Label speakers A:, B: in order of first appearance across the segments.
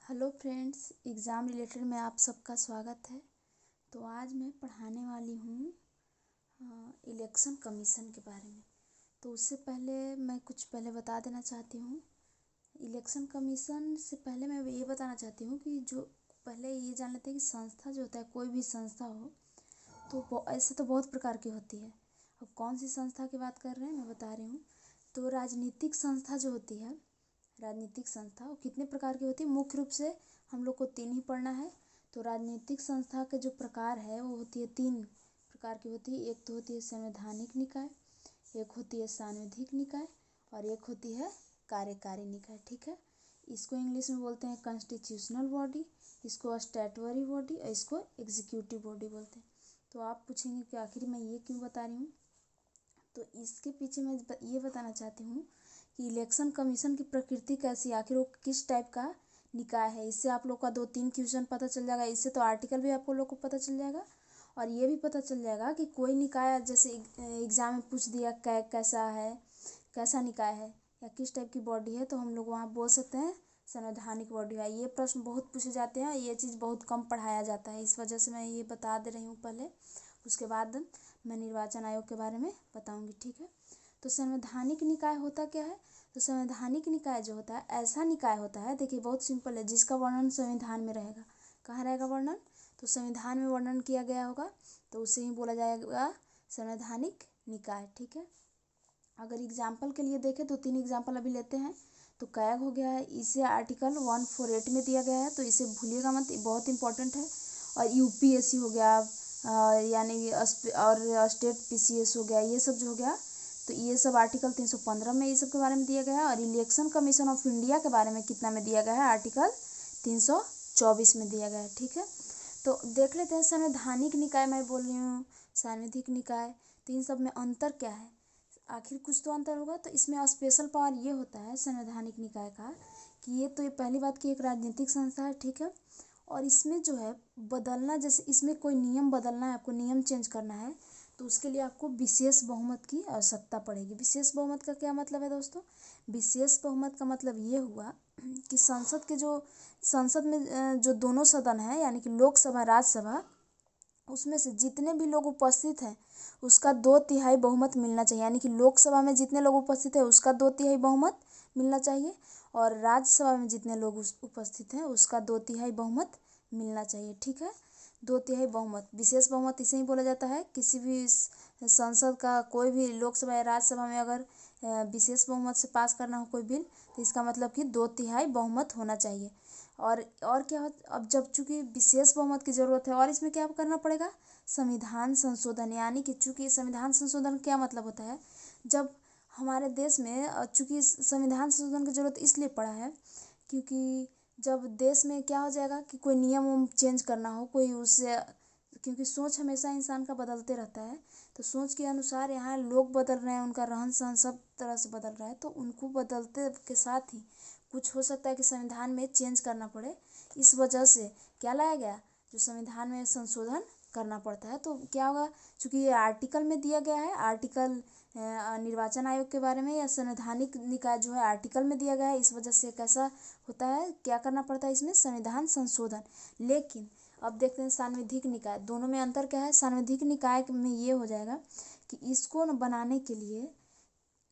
A: Hello friends, exam related में आप सबका स्वागत है। तो आज मैं पढ़ाने वाली हूँ इलेक्शन कमीशन के बारे में। तो उससे पहले मैं कुछ बता देना चाहती हूँ। इलेक्शन कमीशन से पहले मैं ये बताना चाहती हूँ कि जो पहले ये जान लेते हैं कि संस्था जो होता है, कोई भी संस्था हो तो ऐसे तो बहुत प्रकार की होती है। अब कौन सी संस्था की बात कर रहे हैं मैं बता रही हूँ। तो राजनीतिक संस्था जो होती है, राजनीतिक संस्था वो कितने प्रकार की होती है, मुख्य रूप से हम लोग को 3 ही पढ़ना है। तो राजनीतिक संस्था के जो प्रकार है वो होती है 3 प्रकार की होती है। एक तो होती है संवैधानिक निकाय, एक होती है सांविधिक निकाय और एक होती है कार्यकारी निकाय। ठीक है, इसको इंग्लिश में बोलते हैं कॉन्स्टिट्यूशनल बॉडी, इसको स्टैट्यूटरी बॉडी और इसको एग्जीक्यूटिव बॉडी बोलते हैं। तो आप पूछेंगे कि आखिर मैं ये क्यों बता रही हूँ। तो इसके पीछे मैं ये बताना चाहती हूँ कि इलेक्शन कमीशन की प्रकृति कैसी, आखिर वो किस टाइप का निकाय है। इससे आप लोग का 2-3 क्वेश्चन पता चल जाएगा। इससे तो आर्टिकल भी आपको लोग को पता चल जाएगा और ये भी पता चल जाएगा कि कोई निकाय जैसे एग्जाम में पूछ दिया कैसा है, कैसा निकाय है या किस टाइप की बॉडी है, तो हम लोग वहाँ बोल सकते हैं संवैधानिक बॉडी है। ये प्रश्न बहुत पूछे जाते हैं, ये चीज़ बहुत कम पढ़ाया जाता है, इस वजह से मैं ये बता दे रही हूँ पहले। उसके बाद मैं निर्वाचन आयोग के बारे में बताऊंगी। ठीक है, तो संवैधानिक निकाय होता क्या है। तो संवैधानिक निकाय जो होता है ऐसा निकाय होता है, देखिए बहुत सिंपल है, जिसका वर्णन संविधान में रहेगा। कहाँ रहेगा वर्णन, तो संविधान में वर्णन किया गया होगा, तो उसे ही बोला जाएगा संवैधानिक निकाय। ठीक है, अगर एग्जाम्पल के लिए देखें तो 3 एग्जाम्पल अभी लेते हैं। तो कैग हो गया है, इसे आर्टिकल 148 में दिया गया है, तो इसे भूलिएगा मत, बहुत इंपॉर्टेंट है। और यूपीएससी हो गया, यानी और स्टेट पीसीएस हो गया, ये सब जो हो गया, तो ये सब आर्टिकल 315 में ये सब के बारे में दिया गया है। और इलेक्शन कमीशन ऑफ इंडिया के बारे में कितना में दिया गया है, आर्टिकल 324 में दिया गया है। ठीक है, तो देख लेते हैं संवैधानिक निकाय मैं बोल रही हूँ, सांविधिक निकाय, तो इन सब में अंतर क्या है। आखिर कुछ तो अंतर होगा। तो इसमें स्पेशल पावर ये होता है संवैधानिक निकाय का कि ये तो ये पहली बात की एक राजनीतिक संस्था है। ठीक है, और इसमें जो है बदलना, जैसे इसमें कोई नियम बदलना है, आपको नियम चेंज करना है, तो उसके लिए आपको विशेष बहुमत की आवश्यकता पड़ेगी। विशेष बहुमत का क्या मतलब है दोस्तों, विशेष बहुमत का मतलब ये हुआ कि संसद में जो दोनों सदन है, यानी कि लोकसभा राज्यसभा, उसमें से जितने भी लोग उपस्थित हैं उसका 2/3 बहुमत मिलना चाहिए। यानी कि लोकसभा में जितने लोग उपस्थित हैं उसका 2/3 बहुमत मिलना चाहिए और राज्यसभा में जितने लोग उपस्थित हैं उसका 2/3 बहुमत मिलना चाहिए। ठीक है, 2/3 बहुमत, विशेष बहुमत इसे ही बोला जाता है। किसी भी संसद का कोई भी लोकसभा या राज्यसभा में अगर विशेष बहुमत से पास करना हो कोई बिल, तो इसका मतलब कि 2/3 बहुमत होना चाहिए। और क्या हो, अब जब चूंकि विशेष बहुमत की ज़रूरत है और इसमें क्या करना पड़ेगा, संविधान संशोधन। यानी कि चूंकि संविधान संशोधन क्या मतलब होता है, जब हमारे देश में चूंकि संविधान संशोधन की ज़रूरत इसलिए पड़ा है क्योंकि जब देश में क्या हो जाएगा कि कोई नियम चेंज करना हो, कोई उससे, क्योंकि सोच हमेशा इंसान का बदलते रहता है, तो सोच के अनुसार यहाँ लोग बदल रहे हैं, उनका रहन सहन सब तरह से बदल रहा है, तो उनको बदलते के साथ ही कुछ हो सकता है कि संविधान में चेंज करना पड़े। इस वजह से क्या लाया गया, जो संविधान में संशोधन करना पड़ता है। तो क्या होगा, चूँकि ये आर्टिकल में दिया गया है, आर्टिकल निर्वाचन आयोग के बारे में या संवैधानिक निकाय जो है आर्टिकल में दिया गया है, इस वजह से कैसा होता है, क्या करना पड़ता है इसमें, संविधान संशोधन। लेकिन अब देखते हैं सांविधिक निकाय, दोनों में अंतर क्या है। सांविधिक निकाय में ये हो जाएगा कि इसको बनाने के लिए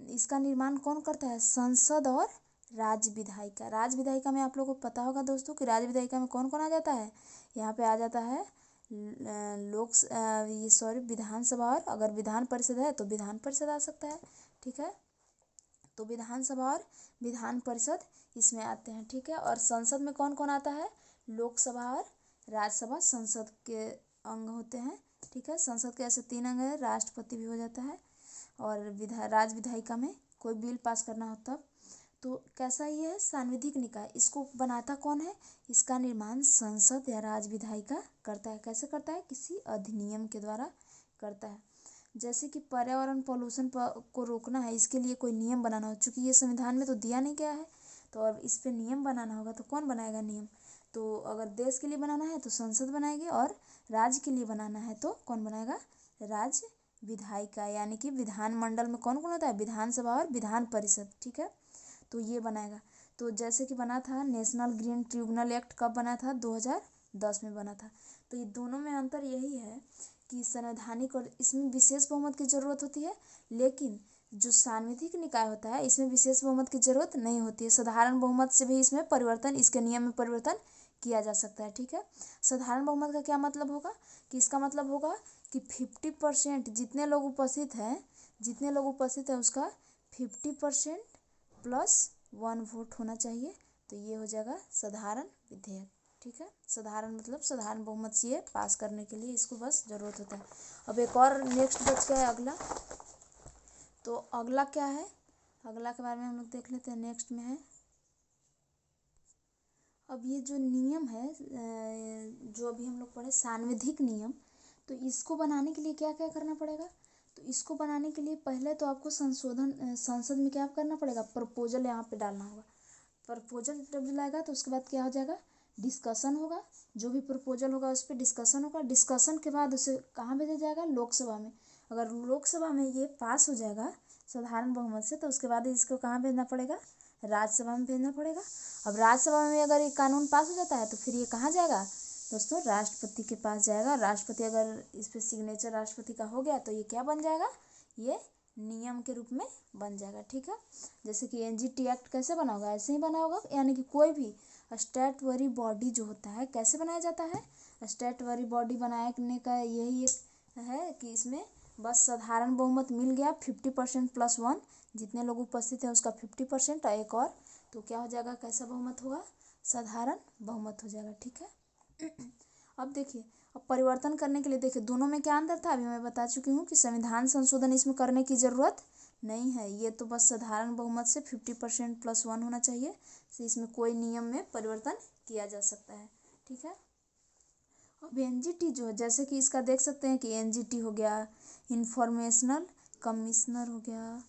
A: इसका निर्माण कौन करता है, संसद और राज्य विधायिका। राज्य विधायिका में आप लोगों को पता होगा दोस्तों कि राज्य विधायिका में कौन कौन आ जाता है, यहाँ पे आ जाता है विधानसभा, और अगर विधान परिषद है तो विधान परिषद आ सकता है। ठीक है, तो विधानसभा और विधान परिषद इसमें आते हैं। ठीक है, और संसद में कौन कौन आता है, लोकसभा और राज्यसभा संसद के अंग होते हैं। ठीक है, संसद के ऐसे 3 अंग है, राष्ट्रपति भी हो जाता है, और राज्य विधायिका में कोई बिल पास करना हो तब। तो कैसा ये है सांविधिक निकाय, इसको बनाता कौन है, इसका निर्माण संसद या राज्य विधायिका करता है। कैसे करता है, किसी अधिनियम के द्वारा करता है। जैसे कि पर्यावरण पॉल्यूशन को रोकना है, इसके लिए कोई नियम बनाना हो, चूँकि ये संविधान में तो दिया नहीं गया है, तो अब इस पर नियम बनाना होगा, तो कौन बनाएगा नियम, तो अगर देश के लिए बनाना है तो संसद बनाएगी, और राज्य के लिए बनाना है तो कौन बनाएगा, राज्य विधायिका। यानी कि विधानमंडल में कौन कौन होता है, विधानसभा और विधान परिषद। ठीक है, तो ये बनाएगा। तो जैसे कि बना था नेशनल ग्रीन ट्रिब्यूनल एक्ट, कब बना था? 2010 में बना था। तो ये दोनों में अंतर यही है कि संवैधानिक और इसमें विशेष बहुमत की ज़रूरत होती है, लेकिन जो सांविधिक निकाय होता है इसमें विशेष बहुमत की ज़रूरत नहीं होती है। साधारण बहुमत से भी इसमें परिवर्तन, इसके नियम में परिवर्तन किया जा सकता है। ठीक है, साधारण बहुमत का क्या मतलब होगा कि इसका मतलब होगा कि 50% जितने लोग उपस्थित हैं उसका 50% +1 वोट होना चाहिए। तो ये हो जाएगा साधारण विधेयक। ठीक है, साधारण मतलब साधारण बहुमत से ये पास करने के लिए इसको बस ज़रूरत होता है। अब एक और नेक्स्ट बच गया है अगला। तो अगला क्या है, अगला के बारे में हम लोग देख लेते हैं। नेक्स्ट में है, अब ये जो नियम है जो अभी हम लोग पढ़े सांविधिक नियम, तो इसको बनाने के लिए क्या क्या करना पड़ेगा? तो इसको बनाने के लिए पहले तो आपको संसद में क्या करना पड़ेगा? प्रपोजल यहाँ पे डालना होगा। प्रपोजल जब लाएगा तो उसके बाद क्या हो जाएगा? डिस्कशन होगा। जो भी प्रपोजल होगा उस पर डिस्कशन होगा। डिस्कशन के बाद उसे कहाँ भेजा जाएगा? लोकसभा में। अगर लोकसभा में ये पास हो जाएगा साधारण बहुमत से, तो उसके बाद इसको कहाँ भेजना पड़ेगा? राज्यसभा में भेजना पड़ेगा। अब राज्यसभा में अगर ये कानून पास हो जाता है तो फिर ये कहाँ जाएगा दोस्तों? राष्ट्रपति के पास जाएगा। राष्ट्रपति अगर इस पर सिग्नेचर राष्ट्रपति का हो गया तो ये क्या बन जाएगा? ये नियम के रूप में बन जाएगा। ठीक है, जैसे कि एनजीटी एक्ट कैसे बना होगा? ऐसे ही बना होगा। यानी कि कोई भी स्टैट्यूटरी बॉडी जो होता है कैसे बनाया जाता है? स्टैट्यूटरी बॉडी बनाने का यही एक है कि इसमें बस साधारण बहुमत मिल गया 50% +1, जितने लोग उपस्थित हैं उसका 50% और एक और, तो क्या हो जाएगा? कैसा बहुमत होगा? साधारण बहुमत हो जाएगा। ठीक है, अब देखिए, अब परिवर्तन करने के लिए देखिए दोनों में क्या अंतर था अभी मैं बता चुकी हूँ कि संविधान संशोधन इसमें करने की ज़रूरत नहीं है। ये तो बस साधारण बहुमत से 50% +1 होना चाहिए, तो इसमें कोई नियम में परिवर्तन किया जा सकता है। ठीक है, अब एनजीटी जो है, जैसे कि इसका देख सकते हैं कि एनजीटी हो गया, इंफॉर्मेशनल कमिश्नर हो गया।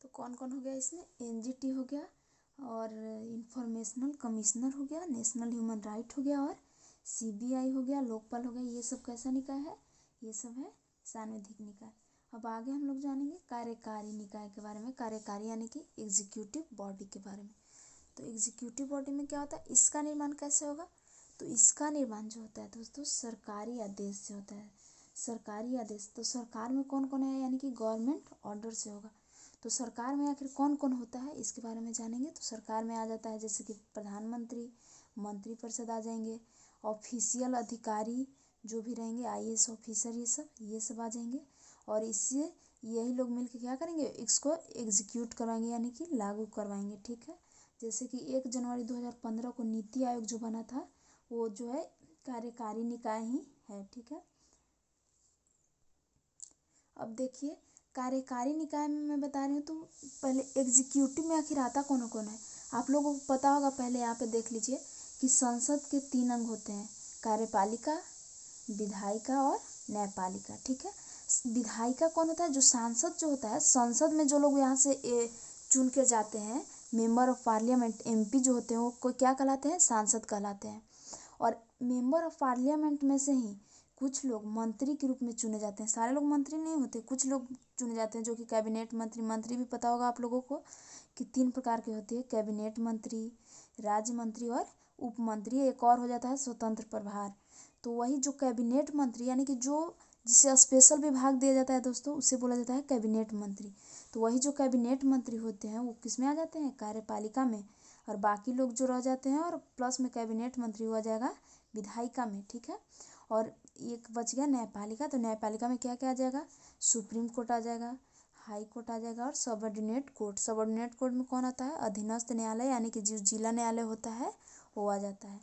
A: तो कौन कौन हो गया इसमें? एनजीटी हो गया और इंफॉर्मेशनल कमिश्नर हो गया, नेशनल ह्यूमन राइट हो गया और सीबीआई हो गया, लोकपाल हो गया। ये सब कैसा निकाय है? ये सब है सांविधिक निकाय। अब आगे हम लोग जानेंगे कार्यकारी निकाय के बारे में। कार्यकारी यानी कि एग्जीक्यूटिव बॉडी के बारे में। तो एग्जीक्यूटिव बॉडी में क्या होता है? इसका निर्माण कैसे होगा? तो इसका निर्माण जो होता है दोस्तों सरकारी आदेश से होता है। सरकारी आदेश, तो सरकार में कौन कौन है? यानी कि गवर्नमेंट ऑर्डर से होगा। तो सरकार में आखिर कौन कौन होता है इसके बारे में जानेंगे। तो सरकार में आ जाता है जैसे कि प्रधानमंत्री, मंत्रिपरिषद आ जाएंगे, ऑफिशियल अधिकारी जो भी रहेंगे, आईएएस ऑफिसर, ये सब आ जाएंगे। और इससे यही लोग मिलकर क्या करेंगे? इसको एग्जीक्यूट करवाएंगे यानी कि लागू करवाएंगे। ठीक है, जैसे कि 1 जनवरी 2015 को नीति आयोग जो बना था वो जो है कार्यकारी निकाय ही है। ठीक है, अब देखिए कार्यकारी निकाय में मैं बता रही हूँ, तो पहले एग्जीक्यूटिव में आखिर आता कौन कौन है आप लोगों को पता होगा। पहले यहाँ पे देख लीजिए कि संसद के 3 अंग होते हैं, कार्यपालिका, विधायिका और न्यायपालिका। ठीक है, विधायिका कौन होता है? जो सांसद जो होता है, संसद में जो लोग यहाँ से चुन के जाते हैं, मेंबर ऑफ पार्लियामेंट, एमपी जो होते हैं वो कोई क्या कहलाते हैं? सांसद कहलाते हैं। और मेंबर ऑफ पार्लियामेंट में से ही कुछ लोग मंत्री के रूप में चुने जाते हैं। सारे लोग मंत्री नहीं होते, कुछ लोग चुने जाते हैं जो कि कैबिनेट मंत्री। मंत्री भी पता होगा आप लोगों को कि 3 प्रकार के होते हैं, कैबिनेट मंत्री, राज्य मंत्री और उप मंत्री। एक और हो जाता है स्वतंत्र प्रभार। तो वही जो कैबिनेट मंत्री यानी कि जो जिसे स्पेशल विभाग दिया जाता है दोस्तों, उसे बोला जाता है कैबिनेट मंत्री। तो वही जो कैबिनेट मंत्री होते हैं वो किस में आ जाते हैं? कार्यपालिका में। और बाकी लोग जो रह जाते हैं और प्लस में कैबिनेट मंत्री हुआ जाएगा विधायिका में। ठीक है, और एक बच गया न्यायपालिका। तो न्यायपालिका में क्या क्या आ जाएगा? सुप्रीम कोर्ट आ जाएगा, हाई कोर्ट आ जाएगा और सबऑर्डिनेट कोर्ट। सबऑर्डिनेट कोर्ट में कौन आता है? अधीनस्थ न्यायालय यानी कि जो जिला न्यायालय होता है वो आ जाता है।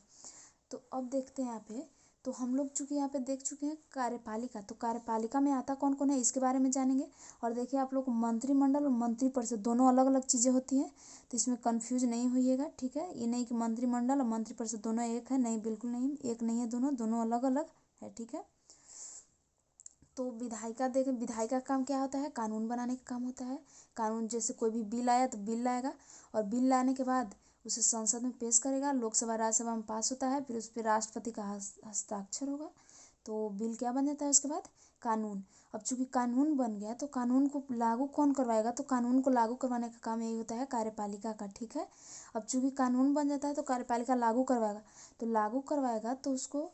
A: तो अब देखते हैं यहाँ पे, तो हम लोग चूँकि यहाँ पे देख चुके हैं कार्यपालिका, तो कार्यपालिका में आता कौन कौन है इसके बारे में जानेंगे। और देखिए आप लोग मंत्रिमंडल और मंत्रिपरिषद दोनों अलग अलग चीज़ें होती हैं, तो इसमें कन्फ्यूज नहीं होइएगा। ठीक है, ये नहीं कि मंत्रिमंडल और मंत्रिपरिषद दोनों एक है, नहीं, बिल्कुल नहीं, एक नहीं है, दोनों अलग अलग है। ठीक है, तो विधायिका देखें, विधायिका का काम क्या होता है? कानून बनाने का काम होता है। कानून जैसे कोई भी बिल आया तो बिल लाएगा, और बिल लाने के बाद उसे संसद में पेश करेगा, लोकसभा राज्यसभा में पास होता है, फिर उस पर राष्ट्रपति का हस्ताक्षर होगा, तो बिल क्या बन जाता है उसके बाद? कानून। अब चूंकि कानून बन गया तो कानून को लागू कौन करवाएगा, तो कानून को लागू करवाने का काम यही होता है कार्यपालिका का, ठीक है। अब चूंकि कानून बन जाता है तो कार्यपालिका लागू करवाएगा, तो लागू करवाएगा तो उसको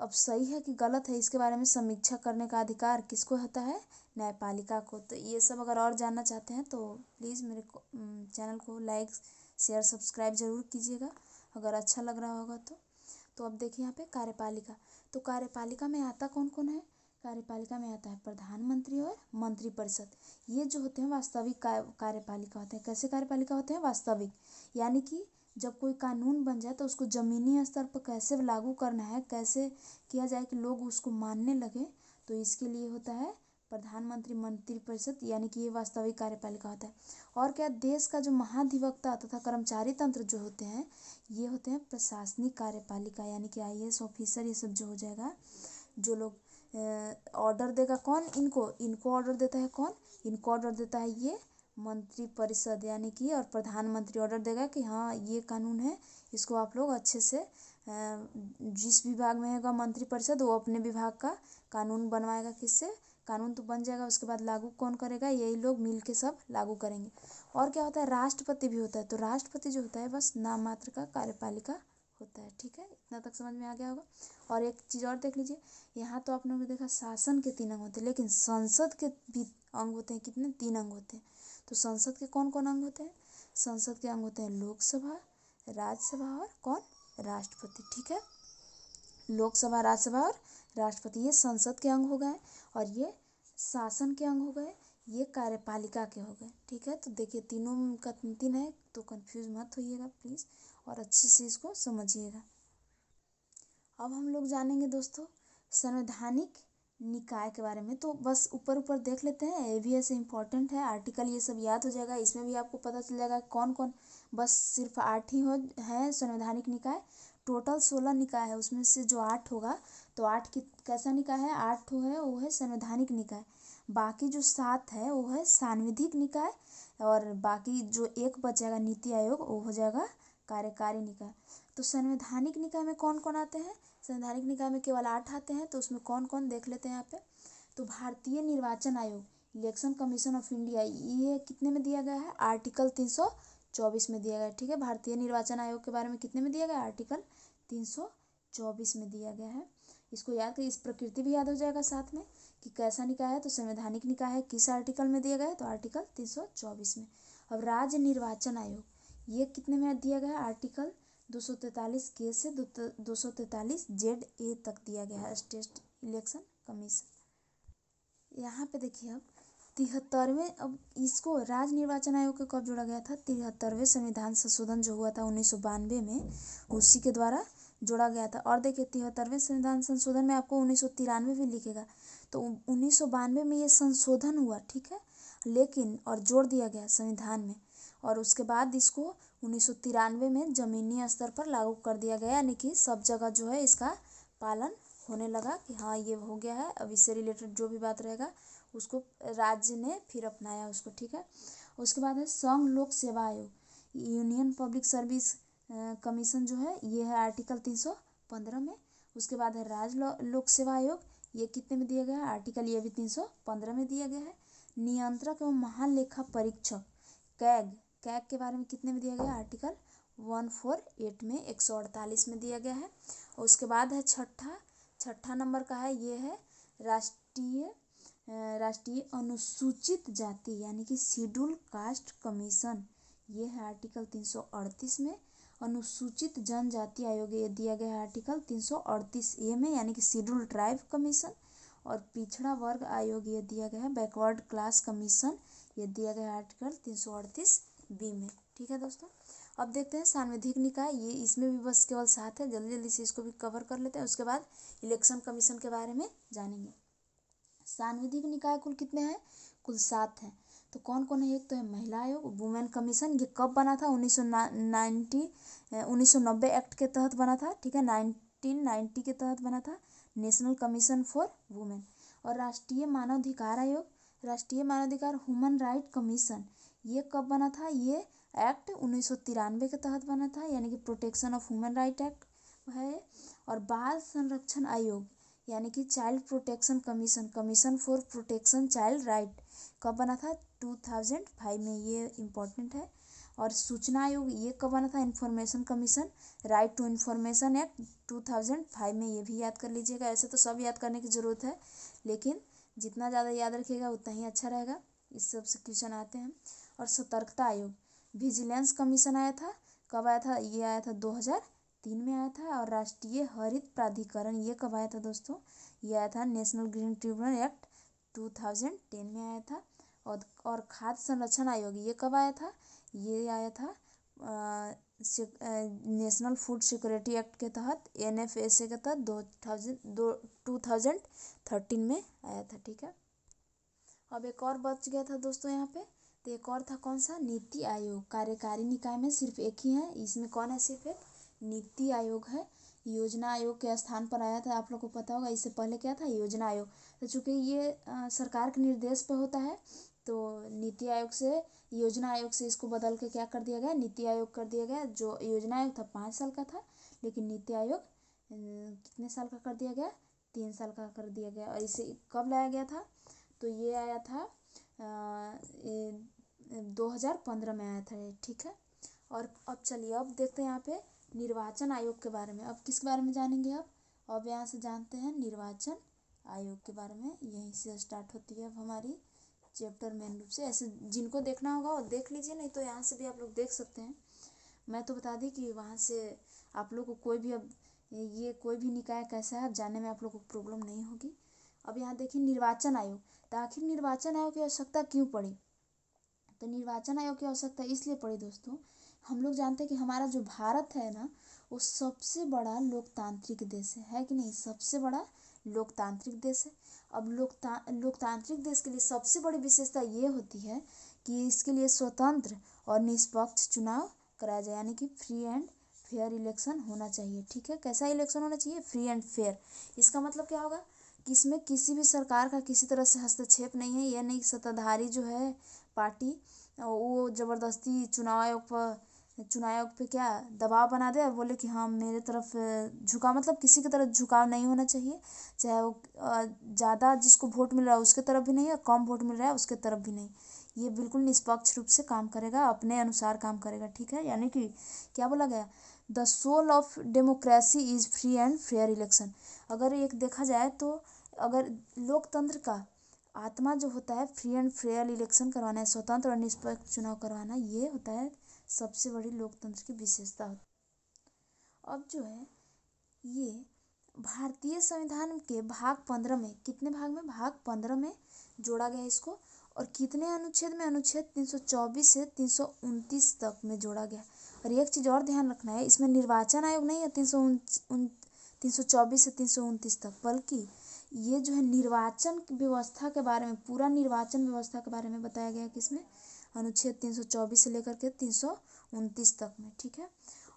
A: अब सही है कि गलत है इसके बारे में समीक्षा करने का अधिकार किसको होता है, न्यायपालिका को। तो ये सब अगर और जानना चाहते हैं तो प्लीज़ मेरे चैनल को लाइक शेयर सब्सक्राइब ज़रूर कीजिएगा अगर अच्छा लग रहा होगा तो अब देखिए यहाँ पे कार्यपालिका। तो कार्यपालिका में आता कौन कौन है, कार्यपालिका में आता है प्रधानमंत्री और मंत्रिपरिषद। ये जो होते हैं वास्तविक कार्यपालिका होते हैं। कैसे कार्यपालिका होते हैं, वास्तविक, यानी कि जब कोई कानून बन जाए तो उसको ज़मीनी स्तर पर कैसे लागू करना है, कैसे किया जाए कि लोग उसको मानने लगे, तो इसके लिए होता है प्रधानमंत्री मंत्रिपरिषद, यानी कि ये वास्तविक कार्यपालिका होता है। और क्या, देश का जो महाधिवक्ता तथा कर्मचारी तंत्र जो होते हैं ये होते हैं प्रशासनिक कार्यपालिका, यानी कि IAS ऑफिसर ये सब जो हो जाएगा, जो लोग ऑर्डर देगा कौन, इनको ऑर्डर देता है कौन, इनको ऑर्डर देता है ये मंत्रिपरिषद, यानी कि और प्रधानमंत्री ऑर्डर देगा कि हाँ ये कानून है, इसको आप लोग अच्छे से जिस विभाग में होगा मंत्रिपरिषद वो अपने विभाग का कानून बनवाएगा, किससे, कानून तो बन जाएगा, उसके बाद लागू कौन करेगा, यही लोग मिल के सब लागू करेंगे। और क्या होता है, राष्ट्रपति भी होता है। तो राष्ट्रपति जो होता है बस नाम मात्र का कार्यपालिका होता है, ठीक है। इतना तक समझ में आ गया होगा। और एक चीज़ और देख लीजिए, यहाँ तो आप लोगों ने देखा शासन के 3 अंग होते हैं, लेकिन संसद के भी अंग होते हैं। कितने, 3 अंग होते हैं। तो संसद के कौन कौन अंग होते हैं, संसद के अंग होते हैं लोकसभा, राज्यसभा और कौन, राष्ट्रपति, ठीक है। लोकसभा, राज्यसभा और राष्ट्रपति ये संसद के अंग हो गए, और ये शासन के अंग हो गए, ये कार्यपालिका के हो गए, ठीक है। तो देखिए तीनों का 3 है, तो कंफ्यूज मत होइएगा प्लीज़, और अच्छे से इसको समझिएगा। अब हम लोग जानेंगे दोस्तों संवैधानिक निकाय के बारे में। तो बस ऊपर ऊपर देख लेते हैं, ये भी ऐसे इम्पोर्टेंट है, आर्टिकल ये सब याद हो जाएगा, इसमें भी आपको पता चल जाएगा कौन कौन। बस सिर्फ 8 ही है संवैधानिक निकाय। टोटल 16 निकाय है, उसमें से जो 8 होगा तो 8 की कैसा निकाय है, 8 है वो है संवैधानिक निकाय। बाकी जो 7 है वो है सांविधिक निकाय, और बाकी जो 1 बचेगा नीति आयोग वो हो जाएगा कार्यकारी निकाय। तो संवैधानिक निकाय में कौन कौन आते हैं, संवैधानिक निकाय में केवल 8 आते हैं। तो उसमें कौन कौन देख लेते हैं यहाँ पे। तो भारतीय निर्वाचन आयोग, इलेक्शन कमीशन ऑफ इंडिया, ये कितने में दिया गया है, आर्टिकल 324 में दिया गया है, ठीक है। भारतीय निर्वाचन आयोग के बारे में कितने में दिया गया है, आर्टिकल 324 में दिया गया है। इसको याद करिए, इस प्रकृति भी याद हो जाएगा साथ में कि कैसा निकाय है। तो संवैधानिक निकाय है, किस आर्टिकल में दिया गया है, तो आर्टिकल 324 में। अब राज्य निर्वाचन आयोग, ये कितने में दिया गया है, आर्टिकल 243 के से 243 ZA तक दिया गया है, स्टेट इलेक्शन कमीशन। यहाँ पे देखिए अब 73वें, अब इसको राज्य निर्वाचन आयोग को कब जोड़ा गया था, 73वें संविधान संशोधन जो हुआ था 1992 में, उसी के द्वारा जोड़ा गया था। और देखिए 73वें संविधान संशोधन में आपको 1993 भी लिखेगा, तो 1992 में ये संशोधन हुआ, ठीक है, लेकिन और जोड़ दिया गया संविधान में, और उसके बाद इसको 1993 में ज़मीनी स्तर पर लागू कर दिया गया, यानी कि सब जगह जो है इसका पालन होने लगा कि हाँ ये हो गया है। अब इससे रिलेटेड जो भी बात रहेगा उसको राज्य ने फिर अपनाया उसको, ठीक है। उसके बाद है संघ लोक सेवा आयोग, यूनियन पब्लिक सर्विस कमीशन जो है ये है आर्टिकल 315 में। उसके बाद है राज्य लोक सेवा आयोग, ये कितने में दिया गया है, आर्टिकल ये भी 315 में दिया गया है। नियंत्रक एवं महालेखा परीक्षक कैग के बारे में कितने में दिया गया है, आर्टिकल 148 में 148 में दिया गया है। उसके बाद है छठा नंबर का है, ये है राष्ट्रीय अनुसूचित जाति यानी कि शेड्यूल कास्ट कमीशन, ये है आर्टिकल 338 में। अनुसूचित जनजाति आयोग ये दिया गया है आर्टिकल 338A में, यानी कि शेड्यूल ट्राइब कमीशन। और पिछड़ा वर्ग आयोग ये दिया गया है बैकवर्ड क्लास कमीशन, ये दिया गया है आर्टिकल 338B में, ठीक है दोस्तों। अब देखते हैं सांविधिक निकाय, ये इसमें भी बस केवल 7 है, जल्दी जल्दी से इसको भी कवर कर लेते हैं, उसके बाद इलेक्शन कमीशन के बारे में जानेंगे। सांविधिक निकाय कुल कितने हैं, कुल 7 हैं। तो कौन कौन है, एक तो है महिला आयोग, वुमेन कमीशन, ये कब बना था, 1990 एक्ट के तहत बना था, ठीक है, 1990 के तहत बना था, नेशनल कमीशन फॉर वुमेन। और राष्ट्रीय मानवाधिकार आयोग, राष्ट्रीय मानवाधिकार ह्यूमन राइट कमीशन, ये कब बना था, ये एक्ट 1993 के तहत बना था, यानी कि protection of human right act है। और बाल संरक्षण आयोग, यानी कि child protection commission, commission for protection child right, कब बना था? 2005 में, ये इम्पोर्टेंट है। और सूचना आयोग ये कब बना था? Information commission, right to information act 2005 में, ये भी याद कर लीजिएगा। ऐसे तो सब याद करने की ज़रूरत है, लेकिन जितना ज़्यादा याद रखिएगा उतना ही अच्छा रहेगा। इस सब से क्वेश्चन आते हैं। और सतर्कता आयोग, विजिलेंस कमीशन आया था, कब आया था? ये आया था 2003 में आया था। और राष्ट्रीय हरित प्राधिकरण ये कब आया था दोस्तों? ये आया था नेशनल ग्रीन ट्रिब्यूनल एक्ट 2010 में आया था। और खाद्य संरक्षण आयोग ये कब आया था? ये आया था नेशनल फूड सिक्योरिटी एक्ट के तहत, NFSA के तहत 2013 में आया था। ठीक है, अब एक और बच गया था दोस्तों यहाँ पे, तो एक और था कौन सा? नीति आयोग। कार्यकारी निकाय में सिर्फ एक ही है, इसमें कौन है? सिर्फ एक नीति आयोग है। योजना आयोग के स्थान पर आया था, आप लोग को पता होगा। इससे पहले क्या था? योजना आयोग। तो चूंकि ये सरकार के निर्देश पे होता है, तो नीति आयोग से, योजना आयोग से इसको बदल के क्या कर दिया गया? नीति आयोग कर दिया गया। जो योजना आयोग था 5 साल का था, लेकिन नीति आयोग कितने साल का कर दिया गया? 3 साल का कर दिया गया। और इसे कब लाया गया था? तो ये आया था 2015 में आया था। ठीक है, और अब चलिए अब देखते हैं यहाँ पे निर्वाचन आयोग के बारे में। अब किसके बारे में जानेंगे आप? अब यहाँ से जानते हैं निर्वाचन आयोग के बारे में। यहीं से स्टार्ट होती है अब हमारी चैप्टर मेन रूप से। ऐसे जिनको देखना होगा वो देख लीजिए, नहीं तो यहाँ से भी आप लोग देख सकते हैं। मैं तो बता दी कि वहाँ से आप लोग को कोई भी, अब ये कोई भी निकाय कैसा है अब जानने में आप लोग को प्रॉब्लम नहीं होगी। अब यहाँ देखिए निर्वाचन आयोग, तो आखिर निर्वाचन आयोग की आवश्यकता क्यों पड़ी? तो निर्वाचन आयोग की आवश्यकता इसलिए पड़ी दोस्तों, हम लोग जानते हैं कि हमारा जो भारत है ना, वो सबसे बड़ा लोकतांत्रिक देश है कि नहीं? सबसे बड़ा लोकतांत्रिक देश है। अब लोकतांत्रिक देश के लिए सबसे बड़ी विशेषता ये होती है कि इसके लिए स्वतंत्र और निष्पक्ष चुनाव कराया जाए, यानी कि फ्री एंड फेयर इलेक्शन होना चाहिए। ठीक है, कैसा इलेक्शन होना चाहिए? Free and fair. इसका मतलब क्या होगा कि इसमें किसी भी सरकार का किसी तरह से हस्तक्षेप नहीं है। यह नहीं सत्ताधारी जो है पार्टी, वो ज़बरदस्ती चुनाव आयोग पे क्या दबाव बना दे और बोले कि हाँ मेरे तरफ झुकाव, मतलब किसी की तरफ झुकाव नहीं होना चाहिए। चाहे वो ज़्यादा जिसको वोट मिल रहा है उसके तरफ भी नहीं और कम वोट मिल रहा है उसके तरफ भी नहीं। ये बिल्कुल निष्पक्ष रूप से काम करेगा, अपने अनुसार काम करेगा। ठीक है, यानी कि क्या बोला गया? The soul of democracy is free and fair election. अगर एक देखा जाए तो अगर लोकतंत्र का आत्मा जो होता है फ्री एंड फेयर इलेक्शन करवाना है, स्वतंत्र और निष्पक्ष चुनाव करवाना, ये होता है सबसे बड़ी लोकतंत्र की विशेषता। अब जो है ये भारतीय संविधान के भाग 15 में, कितने भाग में? भाग 15 में जोड़ा गया है इसको। और कितने अनुच्छेद में? अनुच्छेद 324 से 329 तक में जोड़ा गया। और एक चीज़ और ध्यान रखना है, इसमें निर्वाचन आयोग नहीं है 324 से 329 तक, बल्कि ये जो है निर्वाचन व्यवस्था के बारे में, पूरा निर्वाचन व्यवस्था के बारे में बताया गया है किसमें? अनुच्छेद 324 से लेकर के 329 तक में। ठीक है,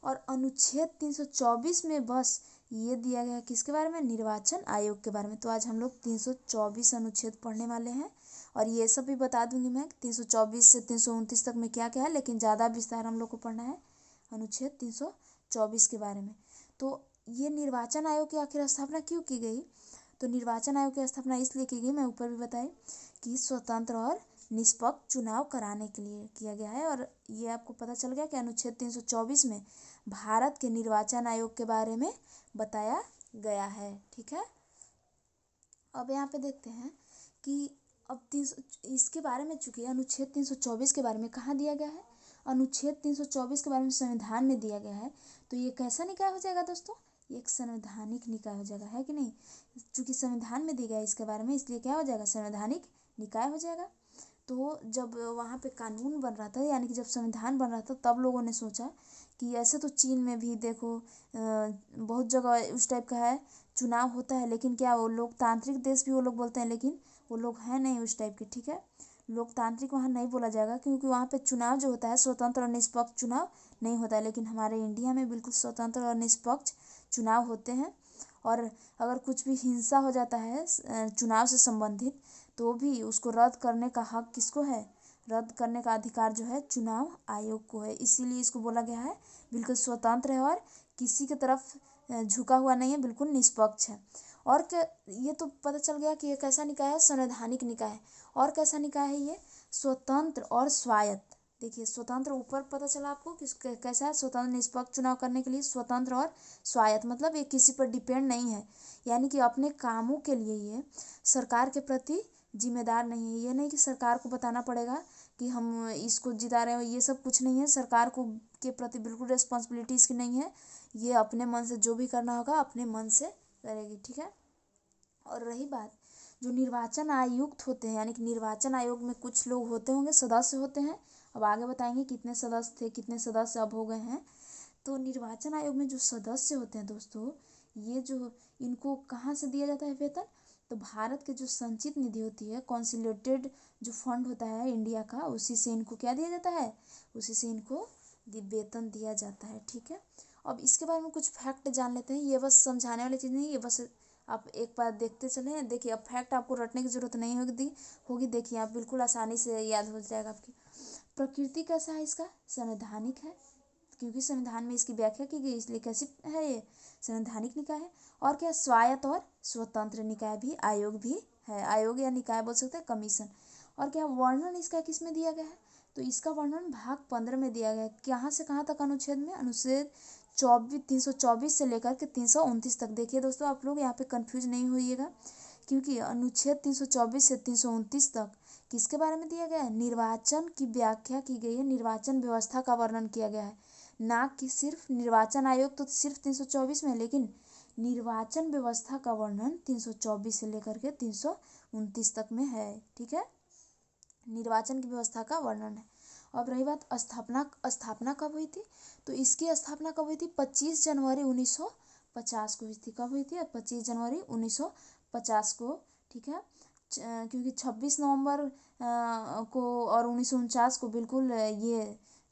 A: और अनुच्छेद 324 में बस ये दिया गया है किसके बारे में? निर्वाचन आयोग के बारे में। तो आज हम लोग 324 अनुच्छेद पढ़ने वाले हैं, और ये सब भी बता दूंगी मैं 324 से 329 तक में क्या क्या है, लेकिन ज़्यादा विस्तार हम लोग को पढ़ना है अनुच्छेद 324 के बारे में। तो ये निर्वाचन आयोग की आखिर स्थापना क्यों की गई? तो निर्वाचन आयोग की स्थापना इसलिए की गई, मैं ऊपर भी बताई, कि स्वतंत्र और निष्पक्ष चुनाव कराने के लिए किया गया है। और ये आपको पता चल गया कि अनुच्छेद 324 में भारत के निर्वाचन आयोग के बारे में बताया गया है। ठीक है, अब यहाँ पे देखते हैं कि अब इसके बारे में, चूंकि अनुच्छेद 324 के बारे में कहाँ दिया गया है? अनुच्छेद 324 के बारे में संविधान में दिया गया है। तो ये कैसा निकाय हो जाएगा दोस्तों? ये एक संवैधानिक निकाय हो जाएगा, है कि नहीं? चूंकि संविधान में दिया गया है इसके बारे में, इसलिए क्या हो जाएगा? संवैधानिक निकाय हो जाएगा। तो जब वहाँ पे कानून बन रहा था, यानी कि जब संविधान बन रहा था, तब लोगों ने सोचा कि ऐसे तो चीन में भी देखो बहुत जगह उस टाइप का है, चुनाव होता है, लेकिन क्या वो लोकतांत्रिक देश भी वो लोग बोलते हैं, लेकिन वो लोग हैं नहीं उस टाइप के। ठीक है, लोकतांत्रिक वहाँ नहीं बोला जाएगा, क्योंकि वहाँ पे चुनाव जो होता है स्वतंत्र और निष्पक्ष चुनाव नहीं होता है। लेकिन हमारे इंडिया में बिल्कुल स्वतंत्र और निष्पक्ष चुनाव होते हैं। और अगर कुछ भी हिंसा हो जाता है चुनाव से संबंधित, तो भी उसको रद्द करने का हक किसको है? रद्द करने का अधिकार जो है चुनाव आयोग को है। इसीलिए इसको बोला गया है बिल्कुल स्वतंत्र है और किसी की तरफ झुका हुआ नहीं है, बिल्कुल निष्पक्ष है। और क्या, ये तो पता चल गया कि ये कैसा निकाय है, संवैधानिक निकाय है। और कैसा निकाय है ये, स्वतंत्र और स्वायत्त। देखिए स्वतंत्र ऊपर पता चला आपको कि कैसा है, स्वतंत्र निष्पक्ष चुनाव करने के लिए स्वतंत्र और स्वायत्त, मतलब ये किसी पर डिपेंड नहीं है, यानी कि अपने कामों के लिए ये सरकार के प्रति जिम्मेदार नहीं है। ये नहीं कि सरकार को बताना पड़ेगा कि हम इसको जिता रहे हो, ये सब कुछ नहीं है। सरकार को के प्रति बिल्कुल रिस्पॉन्सिबिलिटी इसकी नहीं है। ये अपने मन से जो भी करना होगा अपने मन से करेगी, ठीक है। और रही बात जो निर्वाचन आयुक्त होते हैं, यानी कि निर्वाचन आयोग में कुछ लोग होते होंगे, सदस्य होते हैं। अब आगे बताएंगे कितने सदस्य थे, कितने सदस्य अब हो गए हैं। तो निर्वाचन आयोग में जो सदस्य होते हैं दोस्तों, ये जो इनको कहाँ से दिया जाता है वेतन, तो भारत के जो संचित निधि होती है, कॉन्सोलिडेटेड जो फंड होता है इंडिया का, उसी से इनको क्या दिया जाता है, उसी से इनको वेतन दिया जाता है, ठीक है। अब इसके बारे में कुछ फैक्ट जान लेते हैं। ये बस समझाने वाली चीज़ नहीं, ये बस आप एक बार देखते चले। देखिए अब फैक्ट आपको रटने की जरूरत नहीं होगी। देखिए आप बिल्कुल आसानी से याद हो जाएगा आपकी। प्रकृति कैसा है इसका, संवैधानिक है, क्योंकि संविधान में इसकी व्याख्या की गई, इसलिए कैसी है ये, संवैधानिक निकाय है। और क्या, स्वायत्त और स्वतंत्र निकाय भी, आयोग भी है, आयोग या निकाय बोल सकते हैं, कमीशन। और क्या, वर्णन इसका किस में दिया गया है, तो इसका वर्णन भाग 15 में दिया गया है। कहाँ से कहाँ तक अनुच्छेद में, अनुच्छेद 324 से लेकर के 329 तक। देखिए दोस्तों आप लोग यहाँ पे कंफ्यूज नहीं होइएगा, क्योंकि अनुच्छेद 324 से 329 तक किसके बारे में दिया गया है, निर्वाचन की व्याख्या की गई है, निर्वाचन व्यवस्था का वर्णन किया गया है, ना कि सिर्फ निर्वाचन आयोग तो सिर्फ 324 में, लेकिन निर्वाचन व्यवस्था का वर्णन 324 से लेकर के 329 तक में है, ठीक है। निर्वाचन की व्यवस्था का वर्णन है। अब रही बात स्थापना कब हुई थी, तो इसकी स्थापना कब हुई थी, 25 जनवरी 1950 को हुई थी। कब हुई थी, 25 जनवरी 1950 को, ठीक है। क्योंकि 26 नवंबर को और 1949 को बिल्कुल ये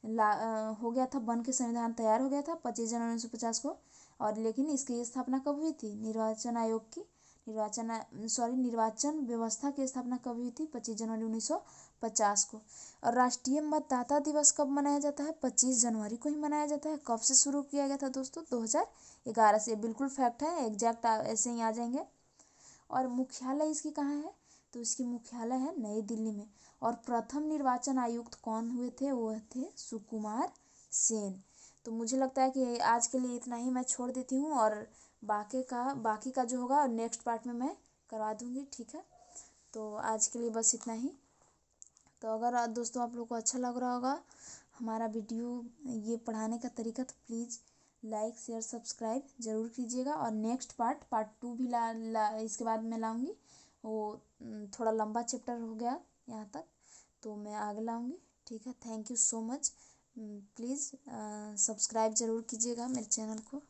A: हो गया था, बन के संविधान तैयार हो गया था 25 जनवरी 1950 को। और लेकिन इसकी स्थापना कब हुई थी, निर्वाचन आयोग की निर्वाचन व्यवस्था की स्थापना कब हुई थी, 25 जनवरी 1950 को। और राष्ट्रीय मतदाता दिवस कब मनाया जाता है, 25 जनवरी को ही मनाया जाता है। कब से शुरू किया गया था दोस्तों, 2011 से। बिल्कुल फैक्ट है, एग्जैक्ट ऐसे ही आ जाएंगे। और मुख्यालय इसकी कहाँ है, तो इसकी मुख्यालय है नई दिल्ली में। और प्रथम निर्वाचन आयुक्त कौन हुए थे, वो थे सुकुमार सेन। तो मुझे लगता है कि आज के लिए इतना ही मैं छोड़ देती हूँ, और बाकी का जो होगा नेक्स्ट पार्ट में मैं करवा दूँगी, ठीक है। तो आज के लिए बस इतना ही। तो अगर दोस्तों आप लोग को अच्छा लग रहा होगा हमारा वीडियो, ये पढ़ाने का तरीका, तो प्लीज़ लाइक शेयर सब्सक्राइब ज़रूर कीजिएगा। और नेक्स्ट पार्ट 2 भी इसके बाद मैं लाऊंगी। वो थोड़ा लंबा चैप्टर हो गया यहाँ तक, तो मैं आगे लाऊंगी, ठीक है। Thank you so much. Please subscribe ज़रूर कीजिएगा मेरे चैनल को।